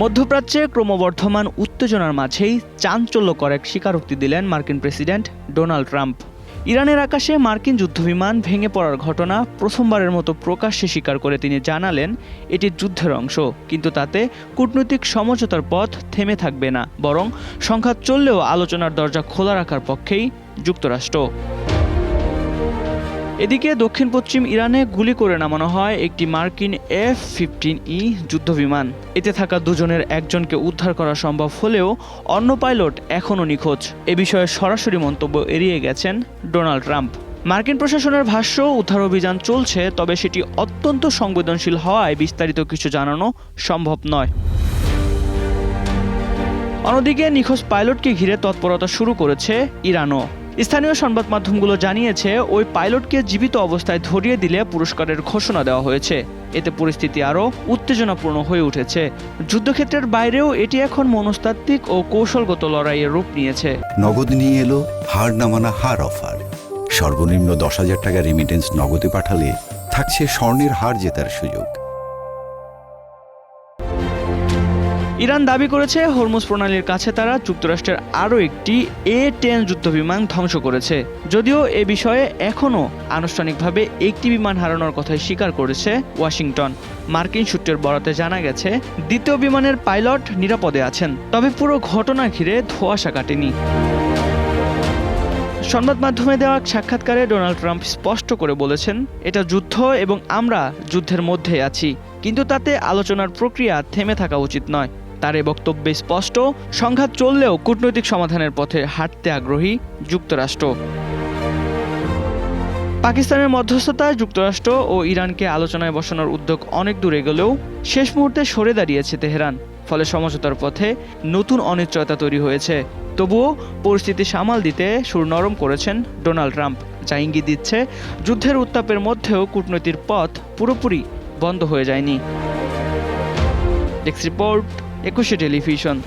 মধ্যপ্রাচ্যে ক্রমবর্ধমান উত্তেজনার মাঝেই চাঞ্চল্যকর এক স্বীকারোক্তি দিলেন মার্কিন প্রেসিডেন্ট ডোনাল্ড ট্রাম্প। ইরানের আকাশে মার্কিন যুদ্ধবিমান ভেঙে পড়ার ঘটনা প্রথমবারের মতো প্রকাশ্যে স্বীকার করে তিনি জানালেন এটি যুদ্ধের অংশ, কিন্তু তাতে কূটনৈতিক সমঝোতার পথ থেমে থাকবে না, বরং সংঘাত চললেও আলোচনার দরজা খোলা রাখার পক্ষেই যুক্তরাষ্ট্র। এদিকে দক্ষিণ পশ্চিম ইরানে গুলি করে নামানো হয় একটি মার্কিন F-15E যুদ্ধবিমান। এতে থাকা দুজনের একজনকে উদ্ধার করা সম্ভব হলেও অন্য পাইলট এখনও নিখোঁজ। এ বিষয়ে সরাসরি মন্তব্য এড়িয়ে গেছেন ডোনাল্ড ট্রাম্প। মার্কিন প্রশাসনের ভাষ্য, উদ্ধার অভিযান চলছে, তবে সেটি অত্যন্ত সংবেদনশীল হওয়ায় বিস্তারিত কিছু জানানো সম্ভব নয়। অন্যদিকে নিখোঁজ পাইলটকে ঘিরে তৎপরতা শুরু করেছে ইরানও। স্থানীয় সংবাদ মাধ্যমগুলো জানিয়েছে ওই পাইলটকে জীবিত অবস্থায় ধরিয়ে দিলে পুরস্কারের ঘোষণা দেওয়া হয়েছে। এতে পরিস্থিতি আরও উত্তেজনাপূর্ণ হয়ে উঠেছে। যুদ্ধক্ষেত্রের বাইরেও এটি এখন মনস্তাত্ত্বিক ও কৌশলগত লড়াইয়ের রূপ নিয়েছে। নগদ নিয়ে এলো হার না মানা হার অফার। সর্বনিম্ন 10,000 টাকা রেমিটেন্স নগদে পাঠালে থাকছে স্বর্ণের হার জেতার সুযোগ। ইরান দাবি করেছে হরমুজ প্রণালীর কাছে তারা যুক্তরাষ্ট্রের আরও একটি A-10 যুদ্ধবিমান ধ্বংস করেছে। যদিও এ বিষয়ে এখনও আনুষ্ঠানিকভাবে একটি বিমান হারানোর কথাই স্বীকার করেছে ওয়াশিংটন। মার্কিন সূত্রের বরাতে জানা গেছে দ্বিতীয় বিমানের পাইলট নিরাপদে আছেন, তবে পুরো ঘটনা ঘিরে ধোঁয়াশা কাটেনি। সংবাদ মাধ্যমে দেওয়া সাক্ষাৎকারে ডোনাল্ড ট্রাম্প স্পষ্ট করে বলেছেন, এটা যুদ্ধ এবং আমরা যুদ্ধের মধ্যে আছি, কিন্তু তাতে আলোচনার প্রক্রিয়া থেমে থাকা উচিত নয়। তার এই বক্তব্যে স্পষ্ট, সংঘাত চললেও কূটনৈতিক সমাধানের পথে হাঁটতে আগ্রহী যুক্তরাষ্ট্র। পাকিস্তানের মধ্যস্থতায় যুক্তরাষ্ট্র ও ইরানকে আলোচনায় বসানোর উদ্যোগ অনেক দূর এগোলেও শেষ মুহূর্তে সরে দাঁড়িয়েছে তেহরান। ফলে সমঝোতার পথে নতুন অনিশ্চয়তা তৈরি হয়েছে। তবুও পরিস্থিতি সামাল দিতে সুর নরম করেছেন ডোনাল্ড ট্রাম্প, যা ইঙ্গিত দিচ্ছে যুদ্ধের উত্তাপের মধ্যেও কূটনৈতিক পথ পুরোপুরি বন্ধ হয়ে যায়নি। Desk report, 21 television.